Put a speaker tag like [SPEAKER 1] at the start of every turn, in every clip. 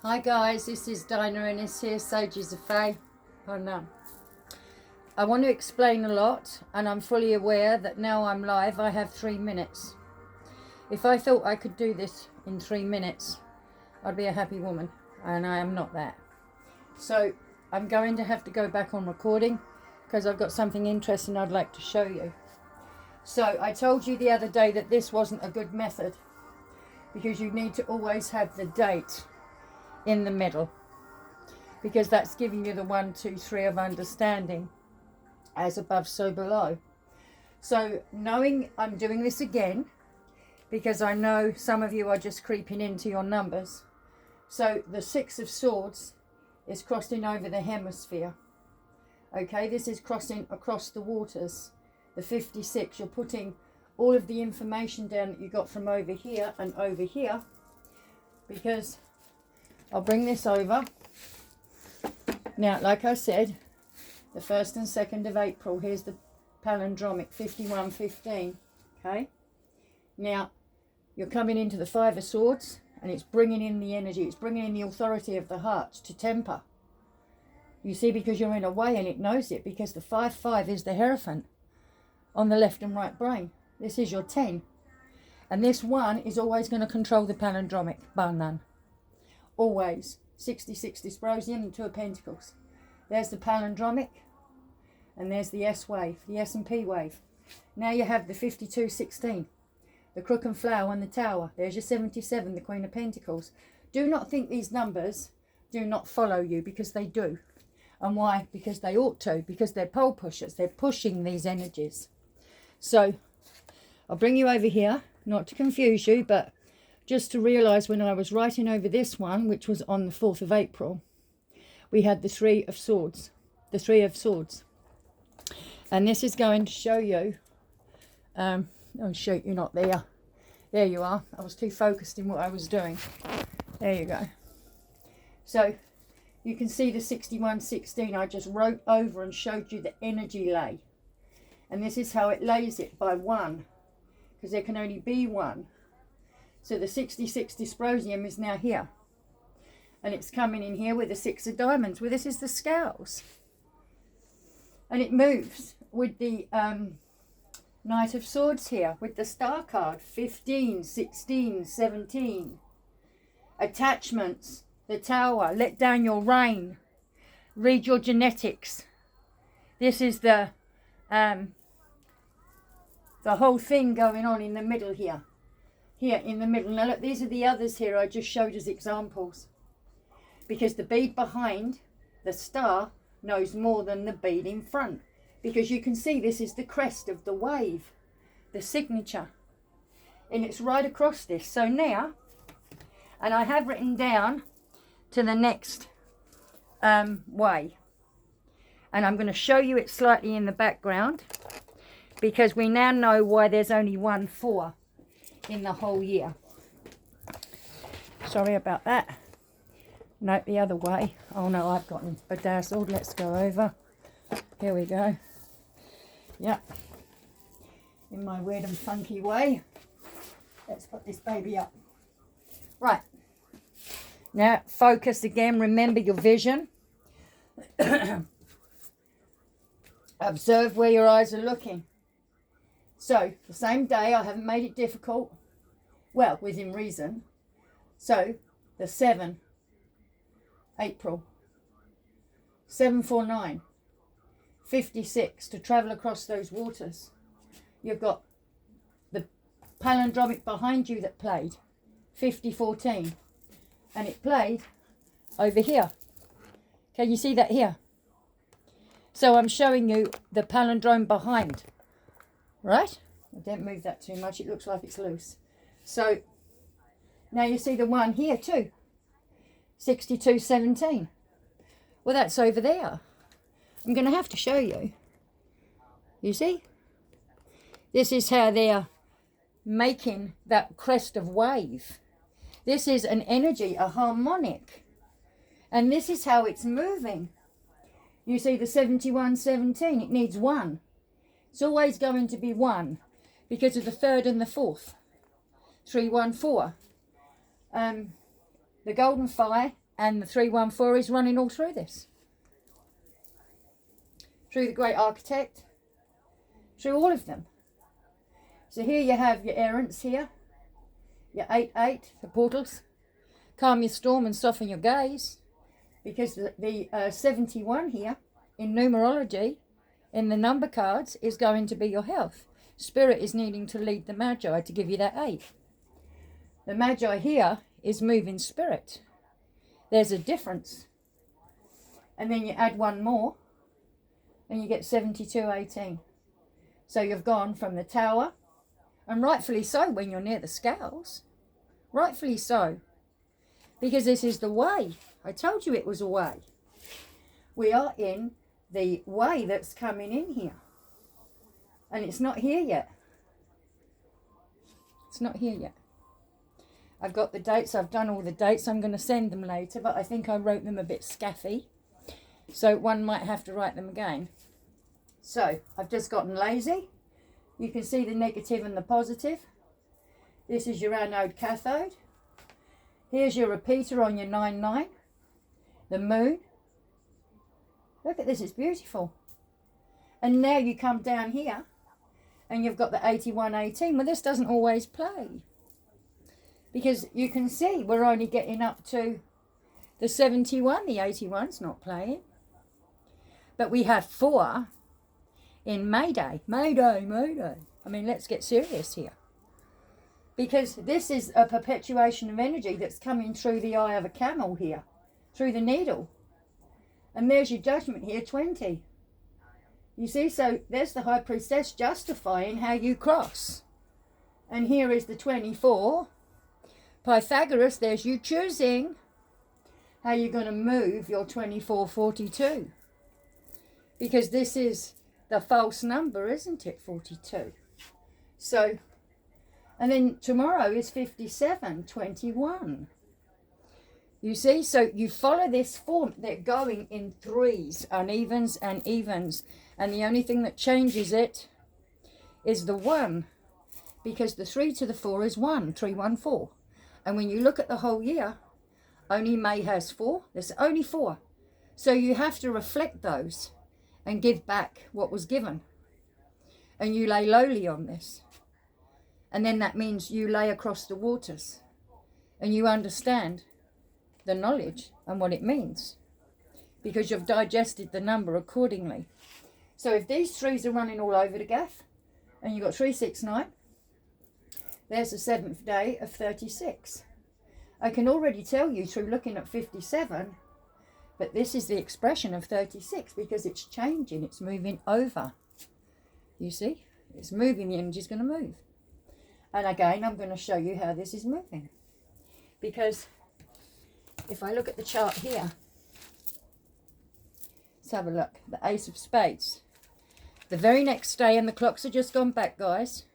[SPEAKER 1] Hi guys, this is Dinah and this here Sages of Faye. Oh no. I want to explain a lot and I'm fully aware that now I'm live I have 3 minutes. If I thought I could do this in 3 minutes, I'd be a happy woman, and I am not that. So I'm going to have to go back on recording because I've got something interesting I'd like to show you. So I told you the other day that this wasn't a good method because you need to always have the date in the middle, because that's giving you the 1, 2, 3 of understanding, as above so below. So knowing I'm doing this again because I know some of you are just creeping into your numbers, so the 6 of Swords is crossing over the hemisphere. Okay, this is crossing across the waters. The 56, you're putting all of the information down that you got from over here and over here, because I'll bring this over. Now, like I said, the 1st and 2nd of April, here's the palindromic 5115. Okay. Now, you're coming into the 5 of Swords, and it's bringing in the energy. It's bringing in the authority of the heart to temper. You see, because you're in a way, and it knows it, because the 5-5 is the Hierophant on the left and right brain. This is your 10. And this 1 is always going to control the palindromic, bar none. Always. 60-60 dysprosium and 2 of Pentacles. There's the palindromic, and there's the S wave, the S and P wave. Now you have the 52-16, the Crook and Flower and the Tower. There's your 77, the Queen of Pentacles. Do not think these numbers do not follow you, because they do. And why? Because they ought to, because they're pole pushers. They're pushing these energies. So I'll bring you over here, not to confuse you, but just to realise when I was writing over this one, which was on the 4th of April, we had the 3 of Swords. The 3 of Swords. And this is going to show you, oh shoot, you're not there. There you are. I was too focused in what I was doing. There you go. So you can see the 61-16 I just wrote over and showed you the energy lay. And this is how it lays it, by 1, because there can only be 1. So the 66 dysprosium is now here. And it's coming in here with the 6 of diamonds. Well, this is the scales. And it moves with the Knight of Swords here, with the star card. 15, 16, 17. Attachments. The Tower. Let down your rain. Read your genetics. This is the whole thing going on in the middle here. Here in the middle. Now look, these are the others here I just showed as examples. Because the bead behind the star knows more than the bead in front. Because you can see this is the crest of the wave. The signature. And it's right across this. So now, and I have written down to the next way. And I'm going to show you it slightly in the background. Because we now know why there's only 1 4. In the whole year. Sorry about that. No, the other way. Oh no, I've gotten bedazzled. Let's go over. Here we go. Yep. In my weird and funky way. Let's put this baby up. Right. Now, focus again. Remember your vision. Observe where your eyes are looking. So, the same day, I haven't made it difficult. Well, within reason. So, the 7, April. 749. 56, to travel across those waters. You've got the palindromic behind you that played. 5014. And it played over here. Can you see that here? So, I'm showing you the palindrome behind. Right? I don't move that too much. It looks like it's loose. So, now you see the one here too. 62-17. Well, that's over there. I'm going to have to show you. You see? This is how they're making that crest of wave. This is an energy, a harmonic. And this is how it's moving. You see the 71-17. It needs 1. It's always going to be 1 because of the 3rd and the 4th. 314. The golden fire And the 314 is running all through this. Through the great architect. Through all of them. So here you have your errants here. Your 8-8, the portals. Calm your storm and soften your gaze. Because the 71 here, in numerology, in the number cards, is going to be your health. Spirit is needing to lead the Magi to give you that 8. The Magi here is moving spirit. There's a difference. And then you add one more, and you get 7218. So you've gone from the Tower, and rightfully so when you're near the scales. Rightfully so. Because this is the way. I told you it was a way. We are in the way that's coming in here. And it's not here yet. It's not here yet. I've got the dates. I've done all the dates. I'm going to send them later, but I think I wrote them a bit scaffy. So one might have to write them again. So I've just gotten lazy. You can see the negative and the positive. This is your anode cathode. Here's your repeater on your 9-9. The moon. Look at this, it's beautiful. And now you come down here and you've got the 8118. Well, this doesn't always play. Because you can see we're only getting up to the 71. The 81's not playing. But we have 4 in Mayday. Mayday, Mayday. I mean, let's get serious here. Because this is a perpetuation of energy that's coming through the eye of a camel here. Through the needle. And there's your judgment here, 20. You see, so there's the High Priestess justifying how you cross. And here is the 24. Pythagoras, there's you choosing how you're going to move your 2442. Because this is the false number, isn't it, 42? So, and then tomorrow is 5721. You see, so you follow this form. They're going in threes, unevens and evens. And the only thing that changes it is the 1. Because the 3 to the 4 is 1, 314. And when you look at the whole year, only May has 4. There's only 4. So you have to reflect those and give back what was given. And you lay lowly on this. And then that means you lay across the waters. And you understand the knowledge and what it means. Because you've digested the number accordingly. So if these 3s are running all over the gaff, and you've got 369, there's the 7th day of 36. I can already tell you through looking at 57, but this is the expression of 36 because it's changing, it's moving over. You see? It's moving, the energy's going to move. And again, I'm going to show you how this is moving. Because if I look at the chart here, let's have a look. The Ace of Spades. The very next day, and the clocks have just gone back, guys.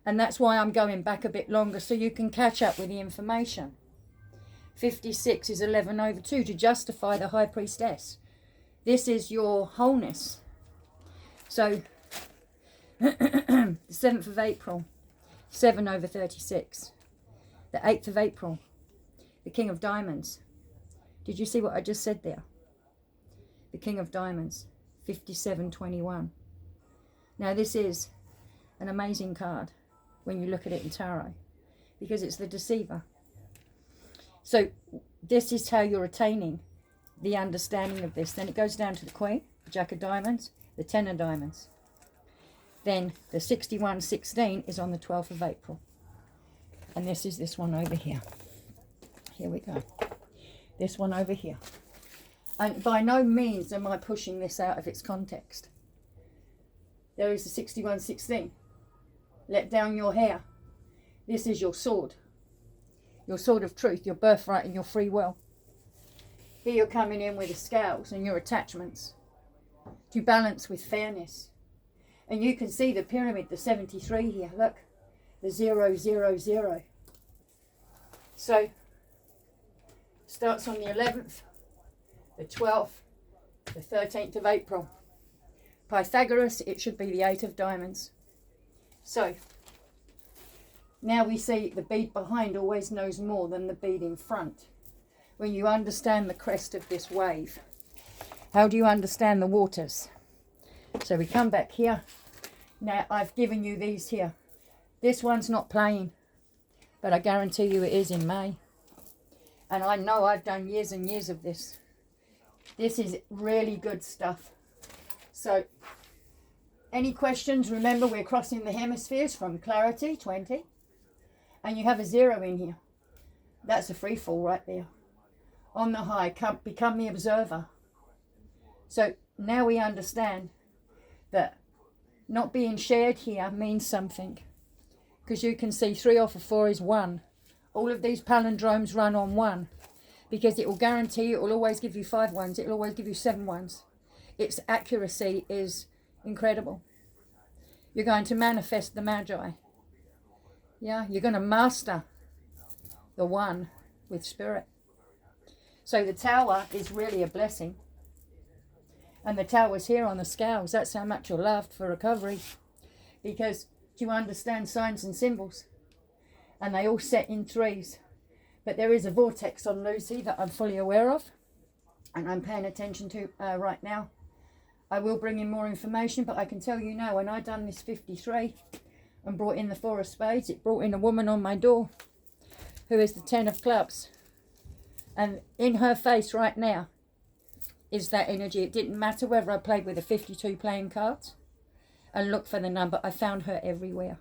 [SPEAKER 1] And that's why I'm going back a bit longer, so you can catch up with the information. 56 is 11 over 2 to justify the High Priestess. This is your wholeness. So, the 7th of April, 7 over 36. The 8th of April, the King of Diamonds. Did you see what I just said there? The King of Diamonds, 5721. Now this is an amazing card when you look at it in tarot, because it's the deceiver. So this is how you're attaining the understanding of this. Then it goes down to the Queen, the Jack of Diamonds, the 10 of Diamonds. Then the 6116 is on the 12th of April. And this is this one over here. Here we go. This one over here. And by no means am I pushing this out of its context. There is the 6116. Let down your hair. This is your sword. Your sword of truth, your birthright and your free will. Here you're coming in with the scales and your attachments to balance with fairness. And you can see the pyramid, the 73 here. Look, the 000. So, starts on the 11th, the 12th, the 13th of April. Pythagoras, it should be the 8 of Diamonds. So, now we see the bead behind always knows more than the bead in front. when you understand the crest of this wave. How do you understand the waters? So we come back here. Now I've given you these here. This one's not playing, but I guarantee you it is in May. And I know I've done years and years of this. This is really good stuff. So, any questions? Remember, we're crossing the hemispheres from clarity, 20. And you have a 0 in here. That's a free fall right there. On the high, become the observer. So, now we understand that not being shared here means something. Because you can see 3 off of 4 is 1. All of these palindromes run on 1. Because it will guarantee, it will always give you 5 ones. It will always give you 7 ones. Its accuracy is incredible. You're going to manifest the Magi. Yeah, you're going to master the 1 with spirit. So the tower is really a blessing. And the tower's here on the scales. That's how much you're loved for recovery. Because do you understand signs and symbols? And they all set in 3s. But there is a vortex on Lucy that I'm fully aware of. And I'm paying attention to right now. I will bring in more information, but I can tell you now, when I done this 53 and brought in the 4 of spades, it brought in a woman on my door who is the 10 of clubs. And in her face right now is that energy. It didn't matter whether I played with a 52 playing cards and looked for the number. I found her everywhere.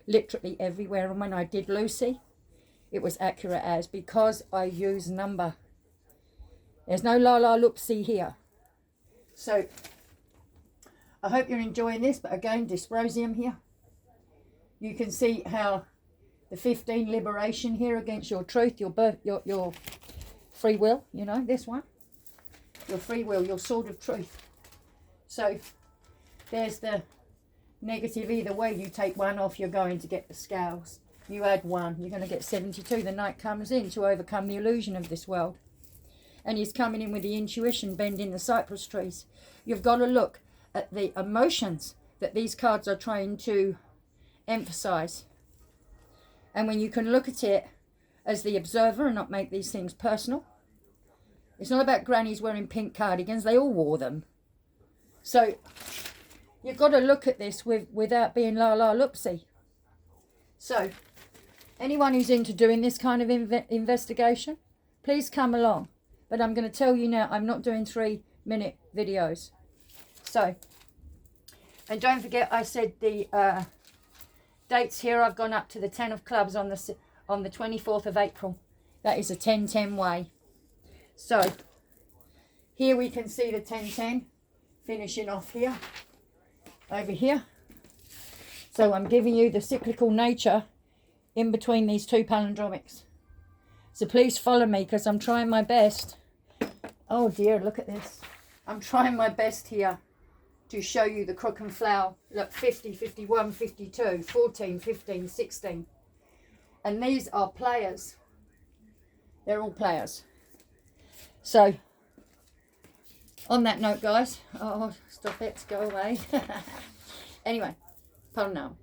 [SPEAKER 1] Literally everywhere. And when I did Lucy, it was accurate as, because I use number. There's no la-la-loopsy here. So, I hope you're enjoying this, but again, dysprosium here. You can see how the 15 liberation here against your truth, your free will, you know, this one. Your free will, your sword of truth. So, there's the negative. Either way, you take 1 off, you're going to get the scales. You add 1, you're going to get 72. The knight comes in to overcome the illusion of this world. And he's coming in with the intuition, bending the cypress trees. You've got to look at the emotions that these cards are trying to emphasize. And when you can look at it as the observer and not make these things personal. It's not about grannies wearing pink cardigans. They all wore them. So you've got to look at this without being la-la-loopsy. So anyone who's into doing this kind of investigation, please come along. But I'm going to tell you now, I'm not doing 3-minute videos. So, and don't forget, I said the dates here. I've gone up to the 10 of clubs on the 24th of April. That is a 10-10 way. So, here we can see the 10-10 finishing off here, over here. So I'm giving you the cyclical nature in between these 2 palindromics. So please follow me, because I'm trying my best. Oh dear, look at this. I'm trying my best here to show you the crook and flower. Look, 50, 51, 52, 14, 15, 16. And these are players. They're all players. So, on that note, guys. Oh, stop it. Go away. Anyway, pardon now.